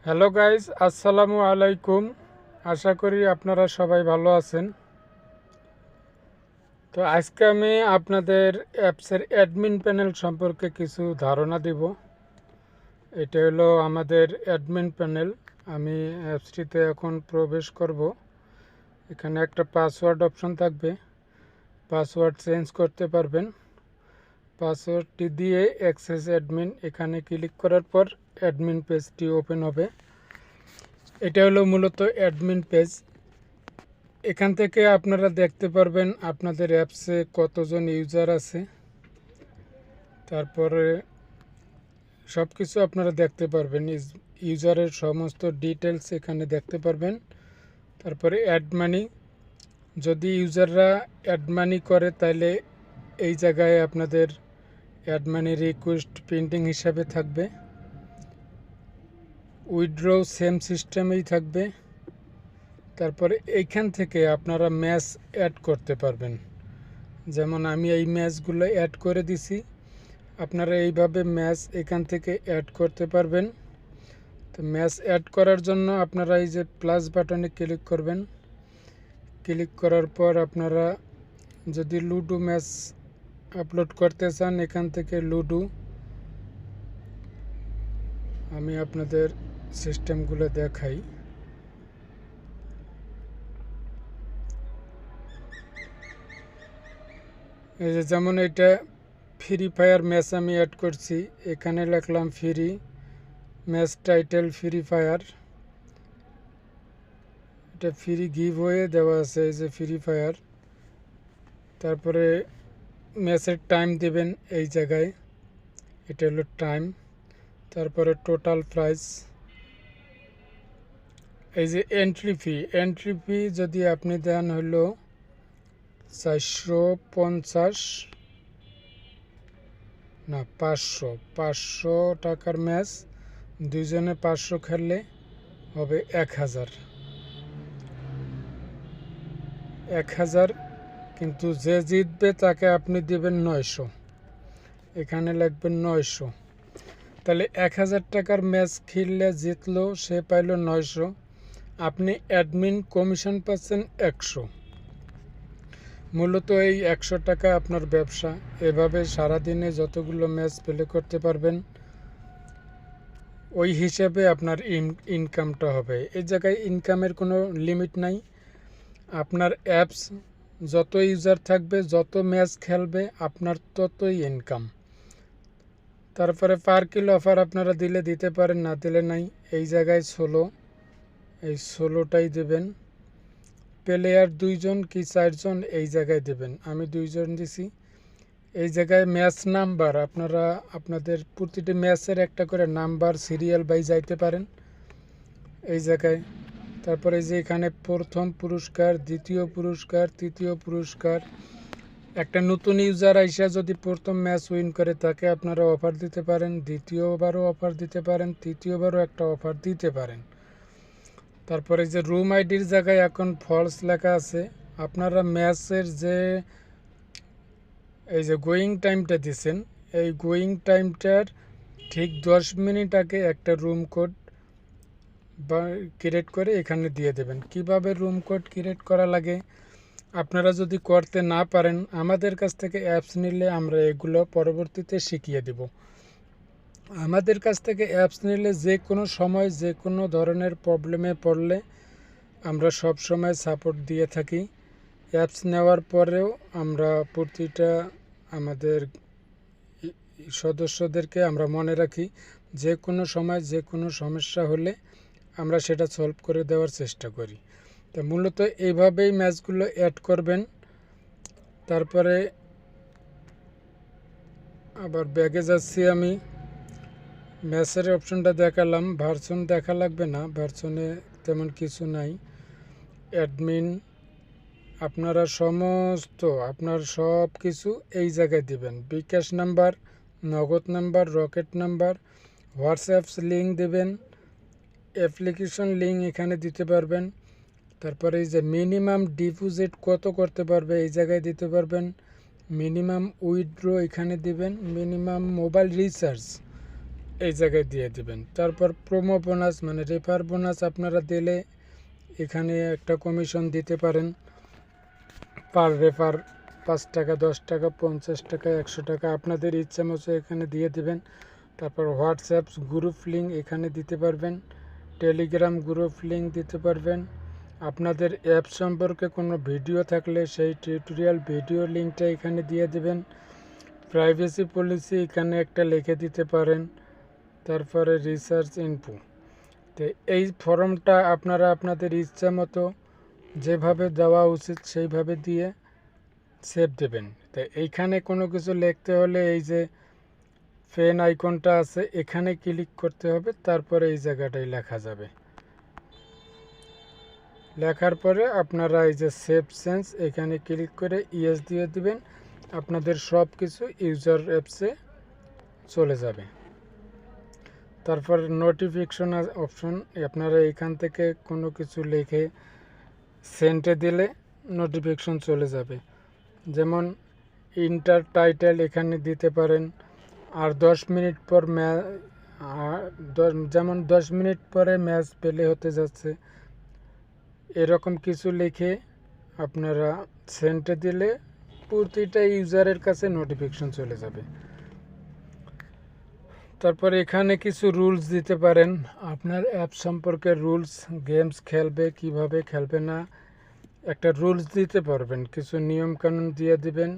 Hello guys, আসসালামু আলাইকুম। আশা করি আপনারা সবাই ভালো আছেন। তো আজকে আমি আপনাদের অ্যাপসের অ্যাডমিন প্যানেল সম্পর্কে কিছু ধারণা দিব। এটা হলো আমাদের অ্যাডমিন প্যানেল। আমি অ্যাপসটিতে এখন প্রবেশ করব। এখানে একটা পাসওয়ার্ড অপশন থাকবে, পাসওয়ার্ড চেঞ্জ করতে পারবেন। পাসওয়ার্ডটি দিয়ে অ্যাক্সেস অ্যাডমিন এখানে ক্লিক করার পর অ্যাডমিন পেজটি ওপেন হবে। এটা হলো মূলত অ্যাডমিন পেজ। এখান থেকে আপনারা দেখতে পারবেন আপনাদের অ্যাপসে কতজন ইউজার আছে, তারপরে সব কিছু আপনারা দেখতে পারবেন। ইউজারের সমস্ত ডিটেলস এখানে দেখতে পারবেন। তারপরে অ্যাড মানি, যদি ইউজাররা অ্যাড মানি করে তাহলে এই জায়গায় আপনাদের অ্যাড মানি রিকোয়েস্ট পেন্ডিং হিসাবে থাকবে। উইথড্র সেম সিস্টেমেই থাকবে। তারপরে এইখান থেকে আপনারা ম্যাচ অ্যাড করতে পারবেন। যেমন আমি এই ম্যাচগুলো অ্যাড করে দিছি, আপনারা এইভাবে ম্যাচ এখান থেকে অ্যাড করতে পারবেন। তো ম্যাচ অ্যাড করার জন্য আপনারা এই যে প্লাস বাটনে ক্লিক করবেন। ক্লিক করার পর আপনারা যদি লুডো ম্যাচ আপলোড করতে চান, এখান থেকে লুডো, আমি আপনাদের সিস্টেমগুলো দেখাই। এই যে যেমন এটা ফ্রি ফায়ার ম্যাচ আমি অ্যাড করছি, এখানে লিখলাম free match title free fire. এটা ফ্রি গিভ হয়ে দেওয়া আছে, এই যে ফ্রি ফায়ার। তারপরে ম্যাচের টাইম দেবেন এই জায়গায়, এটা হলো টাইম। তারপরে টোটাল প্রাইস, এই যে এন্ট্রি ফি যদি আপনি দেন হলো 450 না 500 টাকার ম্যাচ, দুইজনে 500 খেললে হবে 1000। কিন্তু যে জিতবে তাকে আপনি দেবেন 900, এখানে লিখবেন 900। তাহলে 1000 টাকার ম্যাচ খেললে জিতলো, সে পাইল 900, আপনি অ্যাডমিন কমিশন পাচ্ছেন 100। মূলত এই 100 টাকা আপনার ব্যবসা। এভাবে সারাদিনে যতগুলো ম্যাচ প্লে করতে পারবেন ওই হিসেবে আপনার ইনকামটা হবে। এই জায়গায় ইনকামের কোনো লিমিট নাই। আপনার অ্যাপস যত ইউজার থাকবে, যত ম্যাচ খেলবে, আপনার ততই ইনকাম। তারপরে পার কিলো অফার আপনারা দিলে দিতে পারেন, না দিলে নাই। এই জায়গায় 16, এই 16টাই দেবেন। প্লেয়ার 2জন কি 4জন এই জায়গায় দেবেন, আমি 2জন দিছি। এই জায়গায় ম্যাচ নাম্বার, আপনারা আপনাদের প্রতিটি ম্যাচের একটা করে নাম্বার সিরিয়াল বাই যাইতে পারেন এই জায়গায়। তারপরে যে এখানে প্রথম পুরস্কার, দ্বিতীয় পুরস্কার, তৃতীয় পুরস্কার। একটা নতুন ইউজার আইসা যদি প্রথম ম্যাচ উইন করে তাকে আপনারা অফার দিতে পারেন, দ্বিতীয়বারও অফার দিতে পারেন, তৃতীয়বারও একটা অফার দিতে পারেন। তারপরে যে রুম আইডির জায়গায় এখন ফলস লেখা আছে, আপনারা ম্যাচের যে এই যে গোয়িং টাইমটা দিচ্ছেন, এই গোয়িং টাইমটার ঠিক 10 মিনিট আগে একটা রুম কোড বা ক্রিয়েট করে এখানে দিয়ে দেবেন। কিভাবে রুম কোড ক্রিয়েট করা লাগে আপনারা যদি করতে না পারেন, আমাদের কাছ থেকে অ্যাপস নিলে আমরা এগুলো পরবর্তীতে শিখিয়ে দেব। আমাদের কাছ থেকে অ্যাপস নিলে যে কোনো সময় যে কোনো ধরনের প্রবলেমে পড়লে আমরা সব সময় সাপোর্ট দিয়ে থাকি। অ্যাপস নেওয়ার পরেও আমরা প্রতিটা আমাদের সদস্যদেরকে আমরা মনে রাখি, যে কোনো সময় যে কোনো সমস্যা হলে আমরা সেটা সলভ করে দেওয়ার চেষ্টা করি। তো মূলত এইভাবেই ম্যাচগুলো অ্যাড করবেন। তারপরে আবার ব্যাগে যাচ্ছি, আমি ম্যাচের অপশনটা দেখালাম, ভার্সন দেখা লাগবে না, ভার্সনে তেমন কিছু নাই। অ্যাডমিন, আপনারা সমস্ত আপনার সব কিছু এই জায়গায় দিবেন। বিকাশ নাম্বার, নগদ number, rocket number, WhatsApps link দেবেন, অ্যাপ্লিকেশন লিঙ্ক এখানে দিতে পারবেন। তারপরে এই যে মিনিমাম ডিপোজিট কত করতে পারবে এই জায়গায় দিতে পারবেন। মিনিমাম উইথড্র এখানে দিবেন। মিনিমাম মোবাইল রিচার্জ এই জায়গায় দিয়ে দিবেন। তারপর প্রোমো বোনাস মানে রেফার বোনাস আপনারা দিলে এখানে একটা কমিশন দিতে পারেন। পার রেফার 5 টাকা, 10 টাকা, 50 টাকা, 100 টাকা আপনাদের ইচ্ছা মতো এখানে দিয়ে দিবেন। তারপর হোয়াটসঅ্যাপ গ্রুপ লিঙ্ক এখানে দিতে পারবেন, টেলিগ্রাম গ্রুপ লিঙ্ক দিতে পারবেন। আপনাদের অ্যাপ সম্পর্কে কোনো ভিডিও থাকলে সেই টিউটোরিয়াল ভিডিও লিঙ্কটা এখানে দিয়ে দেবেন। প্রাইভেসি পলিসি এখানে একটা লিখে দিতে পারেন। তারপরে রিসার্চ ইনফো, তো এই ফর্মটা আপনারা আপনাদের ইচ্ছা মতো যেভাবে দেওয়া উচিত সেইভাবে দিয়ে সেভ দেবেন। তো এইখানে কোনো কিছু লিখতে হলে এই যে পেন আইকনটা আছে এখানে ক্লিক করতে হবে, তারপরে এই জায়গাটাই লেখা যাবে। লেখার পরে আপনারা এই যে সেভ চেঞ্জ এখানে ক্লিক করে ইয়েস দিয়ে দিবেন। আপনাদের সব কিছু ইউজার অ্যাপসে চলে যাবে। তারপর নোটিফিকেশন অপশন, আপনারা এখান থেকে কোনো কিছু লিখে সেন্টে দিলে নোটিফিকেশন চলে যাবে। যেমন ইন্টার টাইটেল এখানে দিতে পারেন। আর 10 মিনিট পর যেমন 10 মিনিট পরে ম্যাচ প্লে হতে যাচ্ছে এরকম কিছু লিখে আপনারা সেন্টে দিলে প্রতিটা ইউজারের কাছে নোটিফিকেশন চলে যাবে। তারপর এখানে কিছু রুলস দিতে পারেন, আপনার অ্যাপ সম্পর্কে রুলস, গেমস খেলবে কিভাবে খেলবে না একটা রুলস দিতে পারবেন, কিছু নিয়ম কানুন দিয়ে দিবেন,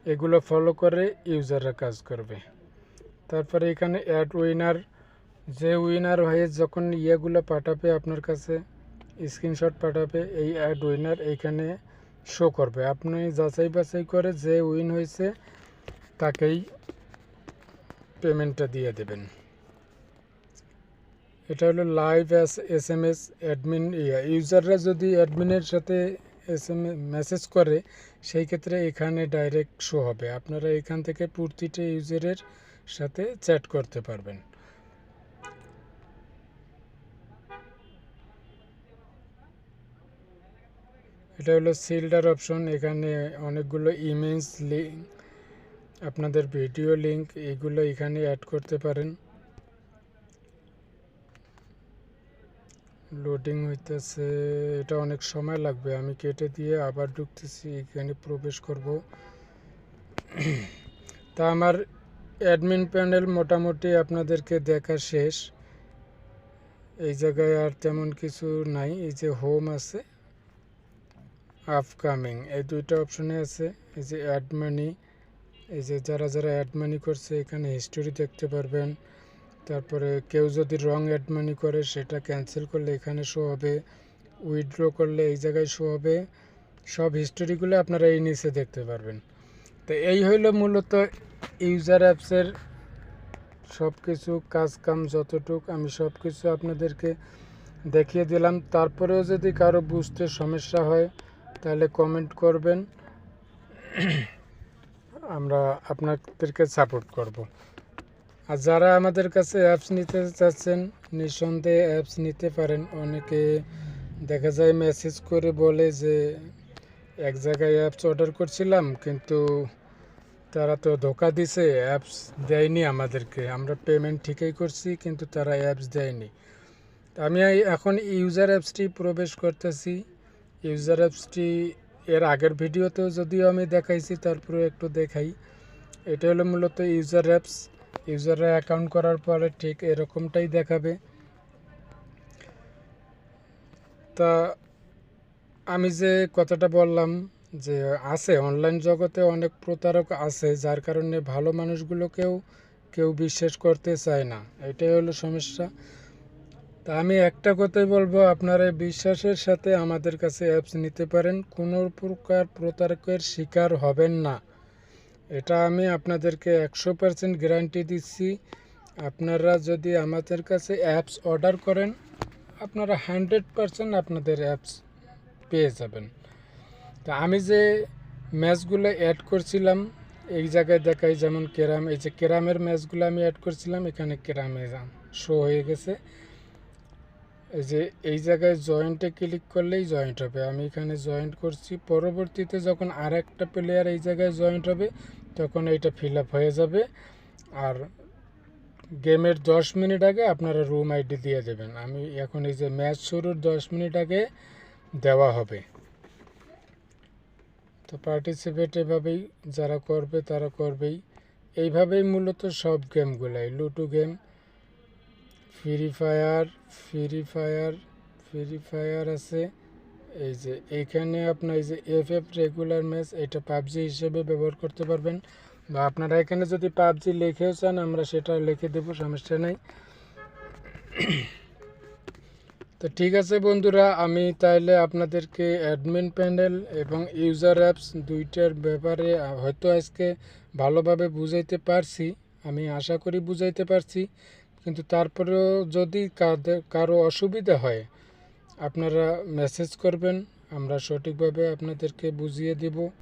এগুলো ফলো করে ইউজাররা কাজ করবে। তারপরে এখানে অ্যাড উইনার, যে উইনার হয়ে যখন ইয়েগুলো পাঠাবে আপনার কাছে স্ক্রিনশট পাঠাবে, এই অ্যাড উইনার এইখানে শো করবে। আপনি যাচাই বাছাই করে যে উইন হয়েছে তাকেই পেমেন্টটা দিয়ে দেবেন। এটা হলো লাইভ SMS অ্যাডমিন। ইউজাররা যদি অ্যাডমিনের সাথে মেসেজ করে সেই ক্ষেত্রে এখানে ডাইরেক্ট শো হবে। আপনারা এখান থেকে প্রতিটা ইউজারের সাথে চ্যাট করতে পারবেন। এটা হলো সিল্ডার অপশন, এখানে অনেকগুলো ইমেজ লিঙ্ক, আপনাদের ভিডিও লিঙ্ক এগুলো এখানে অ্যাড করতে পারেন। লোডিং হইতেছে, এটা অনেক সময় লাগবে, আমি কেটে দিয়ে আবার ঢুকতেছি, এখানে প্রবেশ করব। তা আমার অ্যাডমিন প্যানেল মোটামুটি আপনাদেরকে দেখা শেষ। এই জায়গায় আর তেমন কিছু নাই। এই যে হোম আছে, আপকামিং, এই দুইটা অপশনে আছে। এই যে অ্যাড মানি, এই যে যারা যারা অ্যাড মানি করছে এখানে হিস্টোরি দেখতে পারবেন। তারপরে কেউ যদি রং অ্যাড মানি করে সেটা ক্যান্সেল করলে এখানে শো হবে, উইথড্র করলে এই জায়গায় শো হবে। সব হিস্টোরিগুলো আপনারা এই নিচে দেখতে পারবেন। তো এই হইল মূলত ইউজার অ্যাপসের সব কিছু কাজ কাম যতটুক আমি সব কিছু আপনাদেরকে দেখিয়ে দিলাম। তারপরেও যদি কারো বুঝতে সমস্যা হয় তাহলে কমেন্ট করবেন, আমরা আপনাদেরকে সাপোর্ট করব। আর যারা আমাদের কাছে অ্যাপস নিতে চাচ্ছেন নিঃসন্দেহে অ্যাপস নিতে পারেন। অনেকে দেখা যায় মেসেজ করে বলে যে এক জায়গায় অ্যাপস অর্ডার করছিলাম কিন্তু তারা তো ধোকা দিছে, অ্যাপস দেয়নি আমাদেরকে, আমরা পেমেন্ট ঠিকই করছি কিন্তু তারা অ্যাপস দেয়নি। আমি এখন ইউজার অ্যাপসটি প্রবেশ করতেছি। ইউজার অ্যাপসটি এর আগের ভিডিওতেও যদিও আমি দেখাইছি, তারপরে একটু দেখাই। এটা হলো মূলত ইউজার অ্যাপস। ইউজাররা অ্যাকাউন্ট করার পরে ঠিক এরকমটাই দেখাবে। তা আমি যে কথাটা বললাম যে আছে অনলাইন জগতে অনেক প্রতারক আছে, যার কারণে ভালো মানুষগুলোকেও কেউ বিশ্বাস করতে চায় না, এটাই হলো সমস্যা। তা আমি একটা কথাই বলবো, আপনারা বিশ্বাসের সাথে আমাদের কাছে অ্যাপস নিতে পারেন, কোনো প্রকার প্রতারকের শিকার হবেন না, এটা আমি আপনাদেরকে 100% গ্যারান্টি দিচ্ছি। আপনারা যদি আমাদের কাছে অ্যাপস অর্ডার করেন আপনারা 100% আপনাদের অ্যাপস পেয়ে যাবেন। তা আমি যে ম্যাচগুলো অ্যাড করছিলাম এই জায়গায় দেখাই, যেমন ক্যারাম, এই যে ক্যারামের ম্যাচগুলো আমি অ্যাড করছিলাম এখানে ক্যারামে শো হয়ে গেছে। এই যে এই জায়গায় জয়েন্টে ক্লিক করলেই জয়েন্ট হবে, আমি এখানে জয়েন্ট করছি। পরবর্তীতে যখন আর একটা প্লেয়ার এই জায়গায় জয়েন্ট হবে তখন এইটা ফিল আপ হয়ে যাবে আর গেমের 10 মিনিট আগে আপনারা রুম আইডি দিয়ে দেবেন। আমি এখন এই যে ম্যাচ শুরুর 10 মিনিট আগে দেওয়া হবে। তো পার্টিসিপেট এভাবেই যারা করবে তারা করবেই। এইভাবেই মূলত সব গেমগুলাই, Ludo game, free fire, free fire আছে। এই যে এইখানে আপনার এই যে এফএফ রেগুলার ম্যাচ, এটা পাবজি হিসেবে ব্যবহার করতে পারবেন, বা আপনারা এখানে যদি পাবজি লিখেও চান আমরা সেটা লিখে দেবো, সমস্যা নেই। তো ঠিক আছে বন্ধুরা, আমি তাইলে আপনাদেরকে অ্যাডমিন প্যানেল এবং ইউজার অ্যাপস দুইটার ব্যাপারে হয়তো আজকে ভালোভাবে বুঝাইতে পারছি, আমি আশা করি বুঝাইতে পারছি। কিন্তু তারপরেও যদি কারো অসুবিধা হয় আপনারা মেসেজ করবেন, আমরা সঠিকভাবে আপনাদেরকে বুঝিয়ে দেব।